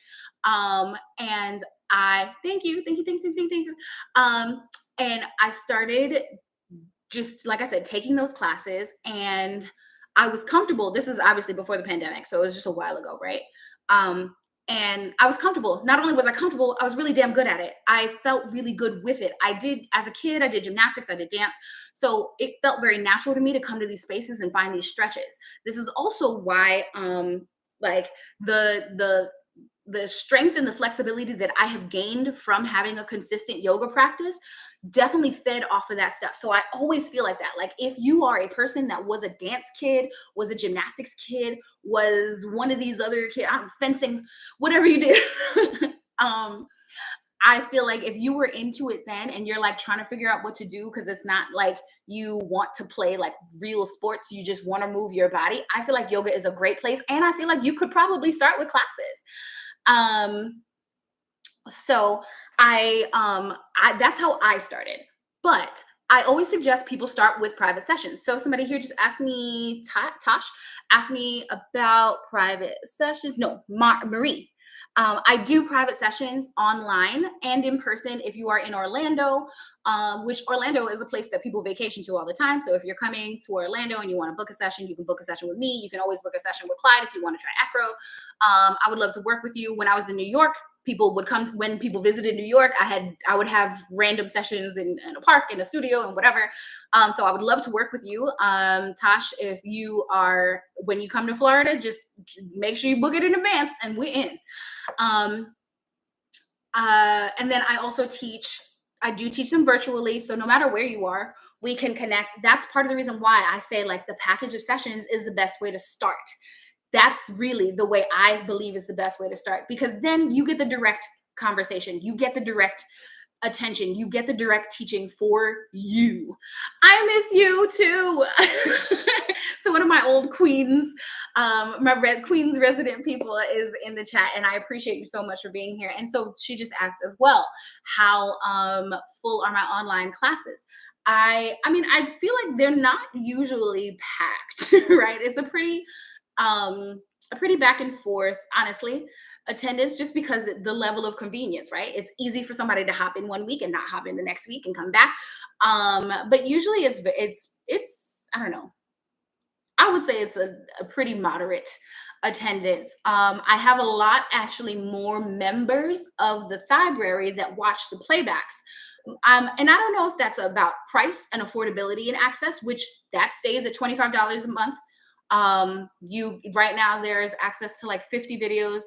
And I thank you, thank you, thank you, thank you, thank you. And I started just like I said, taking those classes, and I was comfortable. This is obviously before the pandemic, so it was just a while ago, right? Um, and I was comfortable. Not only was I comfortable, I was really damn good at it. I felt really good with it. I did, as a kid, I did gymnastics, I did dance. So it felt very natural to me to come to these spaces and find these stretches. This is also why like the strength and the flexibility that I have gained from having a consistent yoga practice definitely fed off of that stuff. So I always feel like that. Like if you are a person that was a dance kid, was a gymnastics kid, was one of these other kids, fencing, whatever you did, I feel like if you were into it then and you're like trying to figure out what to do because it's not like you want to play like real sports, you just want to move your body. I feel like yoga is a great place. And I feel like you could probably start with classes. Um, so I that's how I started. But I always suggest people start with private sessions. So somebody here just asked me, Tosh asked me about private sessions. No, Marie. I do private sessions online and in person if you are in Orlando, which Orlando is a place that people vacation to all the time. So if you're coming to Orlando and you want to book a session, you can book a session with me. You can always book a session with Clyde if you want to try acro. I would love to work with you. When I was in New York, people would come when people visited New York. I would have random sessions in a park, in a studio, and whatever. So I would love to work with you, Tosh. If you are when you come to Florida, just make sure you book it in advance, and we're in. Um, and then I also teach. I do teach them virtually, so no matter where you are, we can connect. That's part of the reason why I say like the package of sessions is the best way to start. That's really the way I believe is the best way to start, because then you get the direct conversation, you get the direct attention, you get the direct teaching for you. I miss you too. So one of my old Queens, my Red Queens resident people is in the chat, and I appreciate you so much for being here. And so she just asked as well, how full are my online classes? I mean, I feel like they're not usually packed, right? It's a pretty back and forth, honestly, attendance, just because the level of convenience, right? It's easy for somebody to hop in one week and not hop in the next week and come back. But usually it's I don't know. I would say it's a pretty moderate attendance. I have a lot, actually, more members of the library that watch the playbacks. And I don't know if that's about price and affordability and access, which that stays at $25 a month. You right now there's access to like 50 videos.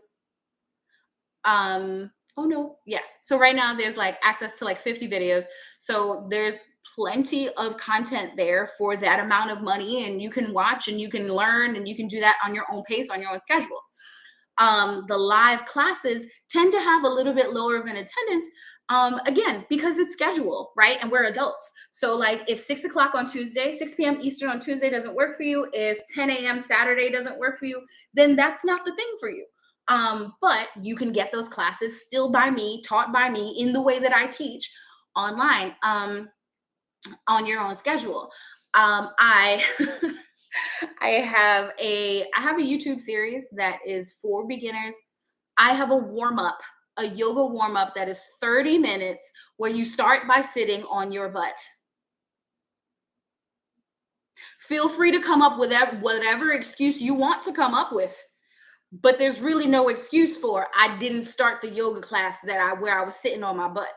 Oh no, yes. So right now there's like access to like 50 videos. So there's plenty of content there for that amount of money, and you can watch and you can learn and you can do that on your own pace, on your own schedule. The live classes tend to have a little bit lower of an attendance, again, because it's schedule, right? And we're adults. So like if 6 o'clock on Tuesday, 6 p.m. Eastern on Tuesday doesn't work for you, if 10 a.m. Saturday doesn't work for you, then that's not the thing for you. But you can get those classes still by me, taught by me in the way that I teach online, on your own schedule. I I have a YouTube series that is for beginners. I have a yoga warm up that is 30 minutes where you start by sitting on your butt. Feel free to come up with whatever excuse you want to come up with, but there's really no excuse for I didn't start the yoga class where I was sitting on my butt.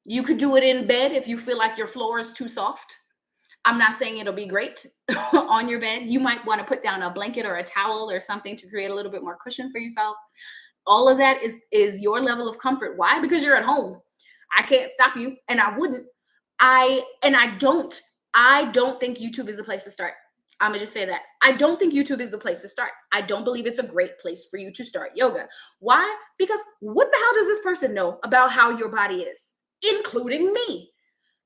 You could do it in bed if you feel like your floor is too soft. I'm not saying it'll be great on your bed. You might want to put down a blanket or a towel or something to create a little bit more cushion for yourself. All of that is your level of comfort. Why? Because you're at home. I can't stop you, and I wouldn't. I don't think YouTube is a place to start. I'm gonna just say that. I don't think YouTube is the place to start. I don't believe it's a great place for you to start yoga. Why? Because what the hell does this person know about how your body is, including me?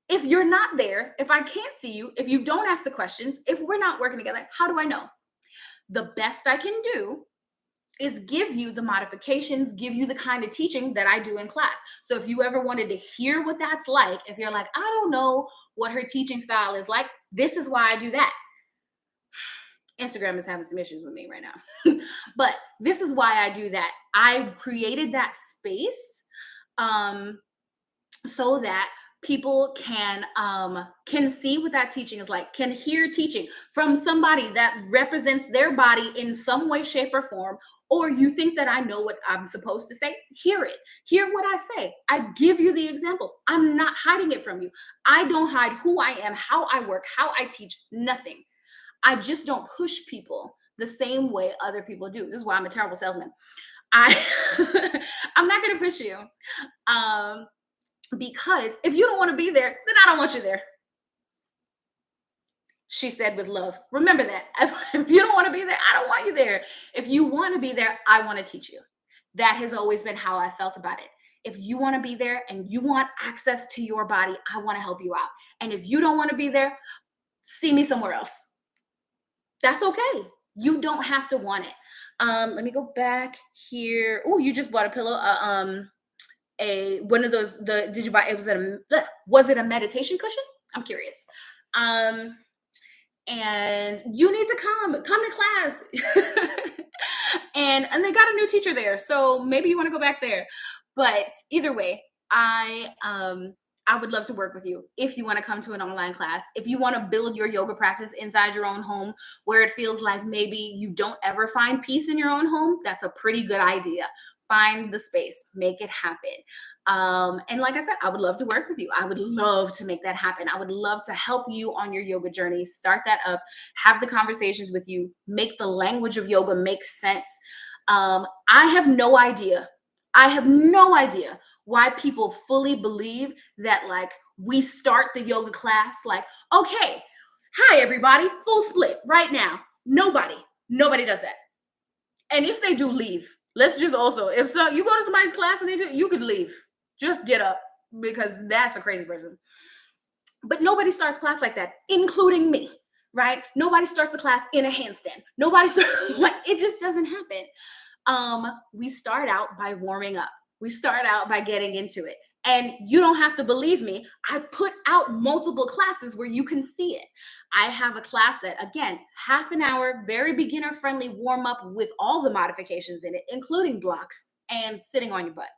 If you're not there, if I can't see you, if you don't ask the questions, if we're not working together, how do I know? The best I can do is give you the modifications, give you the kind of teaching that I do in class. So if you ever wanted to hear what that's like, if you're like, I don't know what her teaching style is like, this is why I do that. Instagram is having some issues with me right now. But this is why I do that. I created that space so that people can see what that teaching is like, can hear teaching from somebody that represents their body in some way, shape, or form. Or you think that I know what I'm supposed to say, hear it. Hear what I say. I give you the example. I'm not hiding it from you. I don't hide who I am, how I work, how I teach, nothing. I just don't push people the same way other people do. This is why I'm a terrible salesman. I'm not going to push you. Because if you don't want to be there, then I don't want you there. She said with love. Remember that. If you don't want to be there, I don't want you there. If you want to be there, I want to teach you. That has always been how I felt about it. If you want to be there and you want access to your body, I want to help you out. And if you don't want to be there, see me somewhere else. That's okay. You don't have to want it. Let me go back here. Oh, you just bought a pillow. One of those, did you buy it? Was it a meditation cushion? I'm curious. And you need to come to class. and they got a new teacher there, so maybe you want to go back there. But either way, I would love to work with you if you want to come to an online class. If you want to build your yoga practice inside your own home where it feels like maybe you don't ever find peace in your own home, that's a pretty good idea. Find the space, make it happen. And like I said, I would love to work with you. I would love to make that happen. I would love to help you on your yoga journey, start that up, have the conversations with you, make the language of yoga make sense. I have no idea. I have no idea why people fully believe that, like, we start the yoga class like, okay, hi everybody, full split right now. Nobody does that. And if they do, leave. Let's just also, if so, you go to somebody's class and they do, you could leave. Just get up, because that's a crazy person. But nobody starts class like that, including me, right? Nobody starts the class in a handstand. Nobody starts, like, it just doesn't happen. We start out by warming up. We start out by getting into it. And you don't have to believe me. I put out multiple classes where you can see it. I have a class that, again, half an hour, very beginner friendly warm up with all the modifications in it, including blocks and sitting on your butt.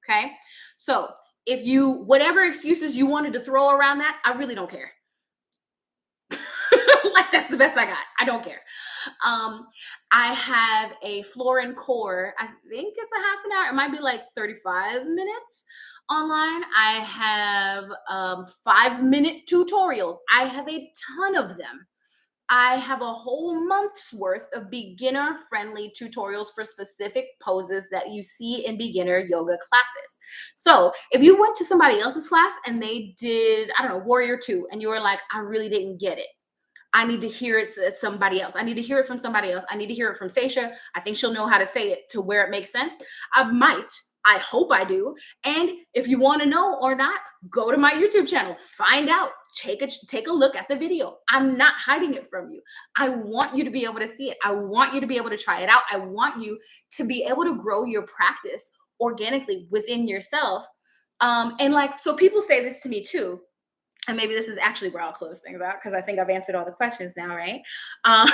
Okay. So if you, whatever excuses you wanted to throw around that, I really don't care. Like, that's the best I got. I don't care. I have a floor and core. I think it's a half an hour. It might be like 35 minutes online. I have 5-minute tutorials. I have a ton of them. I have a whole month's worth of beginner friendly tutorials for specific poses that you see in beginner yoga classes. So if you went to somebody else's class and they did, I don't know, Warrior 2, and you were like, I really didn't get it, I need to hear it at somebody else. I need to hear it from somebody else. I need to hear it from Seisha. I think she'll know how to say it to where it makes sense. I might. I hope I do. And if you want to know or not, go to my YouTube channel. Find out. Take a look at the video. I'm not hiding it from you. I want you to be able to see it. I want you to be able to try it out. I want you to be able to grow your practice organically within yourself. And like, so people say this to me too, and maybe this is actually where I'll close things out, because I think I've answered all the questions now, right? Um,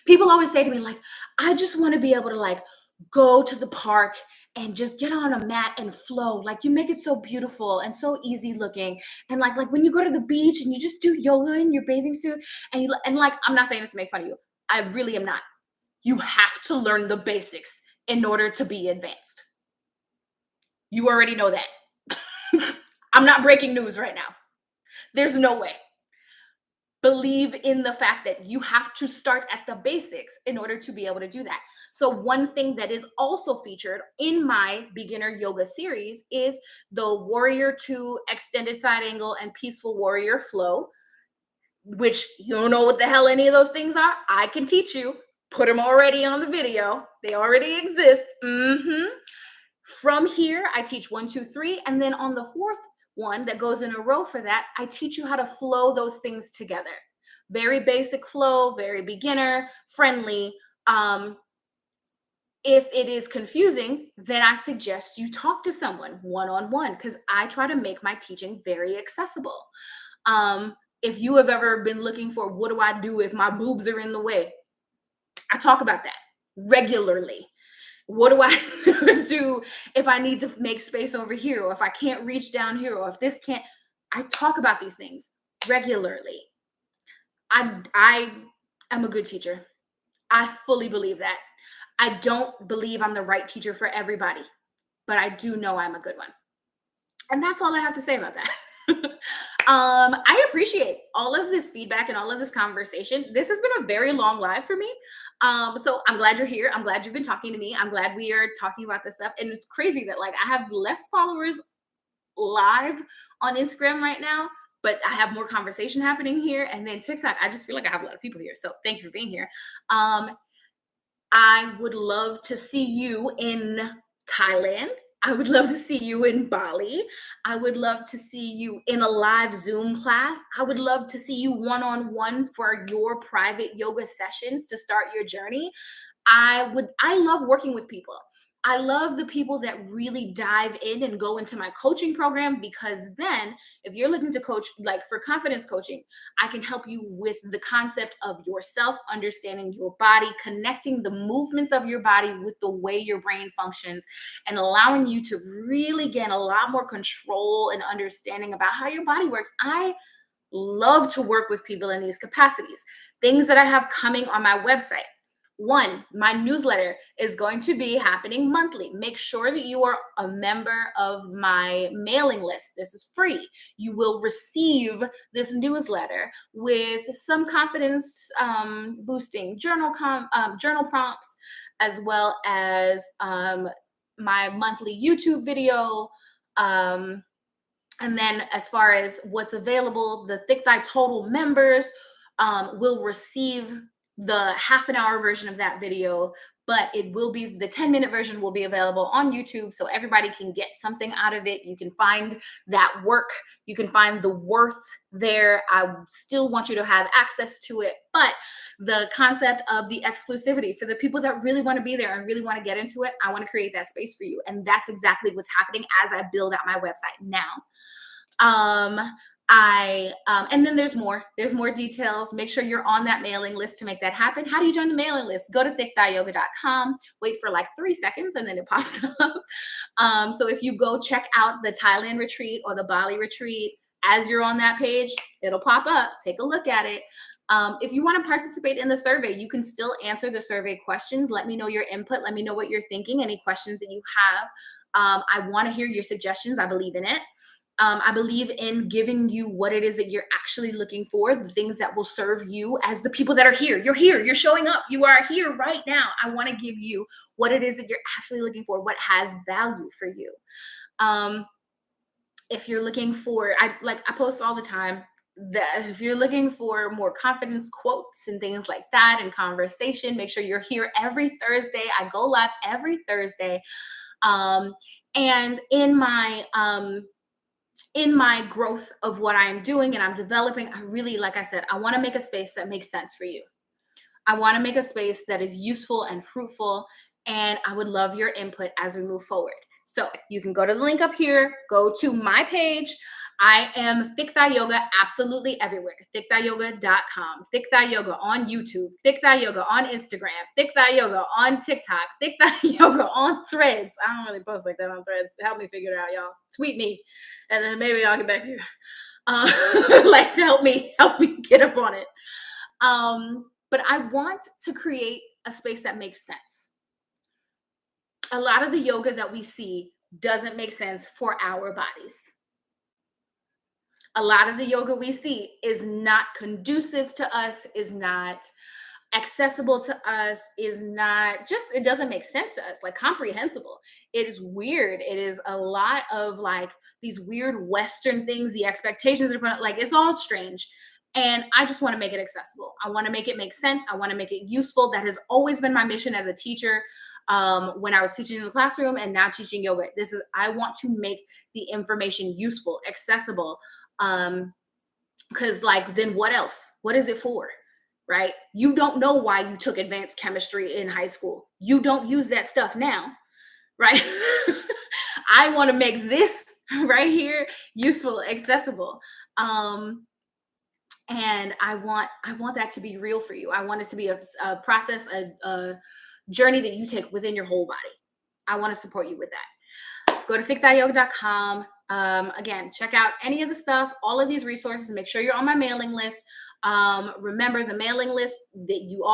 People always say to me, like, I just want to be able to, like, go to the park and just get on a mat and flow. Like, you make it so beautiful and so easy looking. And like when you go to the beach and you just do yoga in your bathing suit, and and like, I'm not saying this to make fun of you. I really am not. You have to learn the basics in order to be advanced. You already know that. I'm not breaking news right now. There's no way. Believe in the fact that you have to start at the basics in order to be able to do that. So one thing that is also featured in my beginner yoga series is the Warrior 2 extended side angle and peaceful warrior flow, which you don't know what the hell any of those things are. I can teach you. Put them already on the video. They already exist. From here, I teach 1, 2, 3, and then on the fourth one that goes in a row for that, I teach you how to flow those things together. Very basic flow, very beginner friendly. If it is confusing, then I suggest you talk to someone one-on-one, because I try to make my teaching very accessible. If you have ever been looking for, what do I do if my boobs are in the way? I talk about that regularly. What do I do if I need to make space over here, or if I can't reach down here, or if this can't? I talk about these things regularly. I am a good teacher. I fully believe that. I don't believe I'm the right teacher for everybody, but I do know I'm a good one. And that's all I have to say about that. I appreciate all of this feedback and all of this conversation. This has been a very long live for me. So I'm glad you're here. I'm glad you've been talking to me. I'm glad we are talking about this stuff. And it's crazy that, like, I have less followers live on Instagram right now, but I have more conversation happening here. And then TikTok, I just feel like I have a lot of people here. So thank you for being here. I would love to see you in Thailand. I would love to see you in Bali. I would love to see you in a live Zoom class. I would love to see you one-on-one for your private yoga sessions to start your journey. I love working with people. I love the people that really dive in and go into my coaching program, because then if you're looking to coach, like for confidence coaching, I can help you with the concept of yourself, understanding your body, connecting the movements of your body with the way your brain functions, and allowing you to really gain a lot more control and understanding about how your body works. I love to work with people in these capacities. Things that I have coming on my website. One, my newsletter is going to be happening monthly. Make sure that you are a member of my mailing list. This is free. You will receive this newsletter with some confidence boosting journal prompts, as well as my monthly YouTube video. And then, as far as what's available, the Thick Thigh Total members will receive the half an hour version of that video, but it will be the 10-minute version will be available on YouTube, so everybody can get something out of it. You can find that work, you can find the worth there. I still want you to have access to it, but the concept of the exclusivity for the people that really want to be there and really want to get into it, I want to create that space for you. And that's exactly what's happening as I build out my website now. um and then there's more details. Make sure you're on that mailing list to make that happen. How do you join the mailing list? Go to thickthighyoga.com, wait for like 3 seconds, and then it pops up. So if you go check out the Thailand retreat or the Bali retreat, as you're on that page, it'll pop up. Take a look at it. If you want to participate in the survey, you can still answer the survey questions. Let me know your input. Let me know what you're thinking, any questions that you have. I want to hear your suggestions. I believe in it. I believe in giving you what it is that you're actually looking for, the things that will serve you as the people that are here. You're here, you're showing up, you are here right now. I want to give you what it is that you're actually looking for, what has value for you. If you're looking for, I post all the time that if you're looking for more confidence quotes and things like that and conversation, make sure you're here every Thursday. I go live every Thursday. And in my growth of what I'm doing and I'm developing, I really, like I said, I want to make a space that makes sense for you. I want to make a space that is useful and fruitful, and I would love your input as we move forward. So you can go to the link up here, go to my page. I am Thick Thigh Yoga absolutely everywhere. ThickThighYoga.com, Thick Thigh Yoga on YouTube, Thick Thigh Yoga on Instagram, Thick Thigh Yoga on TikTok, Thick Thigh Yoga on Threads. I don't really post like that on Threads. Help me figure it out, y'all. Tweet me, and then maybe I'll get back to you. Like help me get up on it. But I want to create a space that makes sense. A lot of the yoga that we see doesn't make sense for our bodies. A lot of the yoga we see is not conducive to us, is not accessible to us, is not just, it doesn't make sense to us, like comprehensible. It is weird. It is a lot of like these weird Western things, the expectations are like, it's all strange. And I just want to make it accessible. I want to make it make sense. I want to make it useful. That has always been my mission as a teacher. When I was teaching in the classroom and now teaching yoga, I want to make the information useful, accessible. Because like, then what else? What is it for? Right? You don't know why you took advanced chemistry in high school. You don't use that stuff now, right? I want to make this right here useful, accessible. And I want that to be real for you. I want it to be a process, a journey that you take within your whole body. I want to support you with that. Go to thickthighyoga.com. Again, check out any of the stuff, all of these resources. Make sure you're on my mailing list. Remember the mailing list that you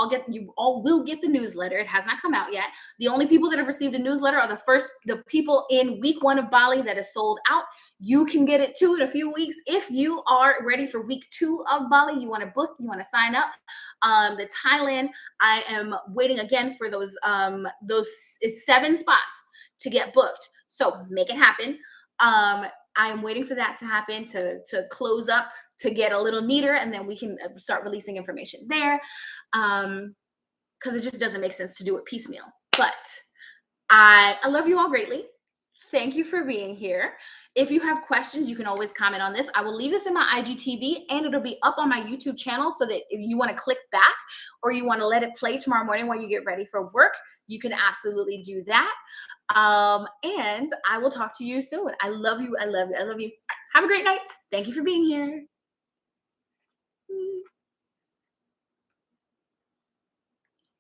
all will get the newsletter. It has not come out yet. The only people that have received a newsletter are the people in week 1 of Bali that is sold out. You can get it too in a few weeks. If you are ready for week 2 of Bali, you want to book, you want to sign up. The Thailand, I am waiting again for those it's 7 spots to get booked. So make it happen. I'm waiting for that to happen, to close up, to get a little neater, and then we can start releasing information there. Because it just doesn't make sense to do it piecemeal. But I love you all greatly. Thank you for being here. If you have questions, you can always comment on this. I will leave this in my IGTV and it'll be up on my YouTube channel so that if you want to click back or you want to let it play tomorrow morning while you get ready for work, you can absolutely do that. And I will talk to you soon. I love you. I love you. I love you. Have a great night. Thank you for being here.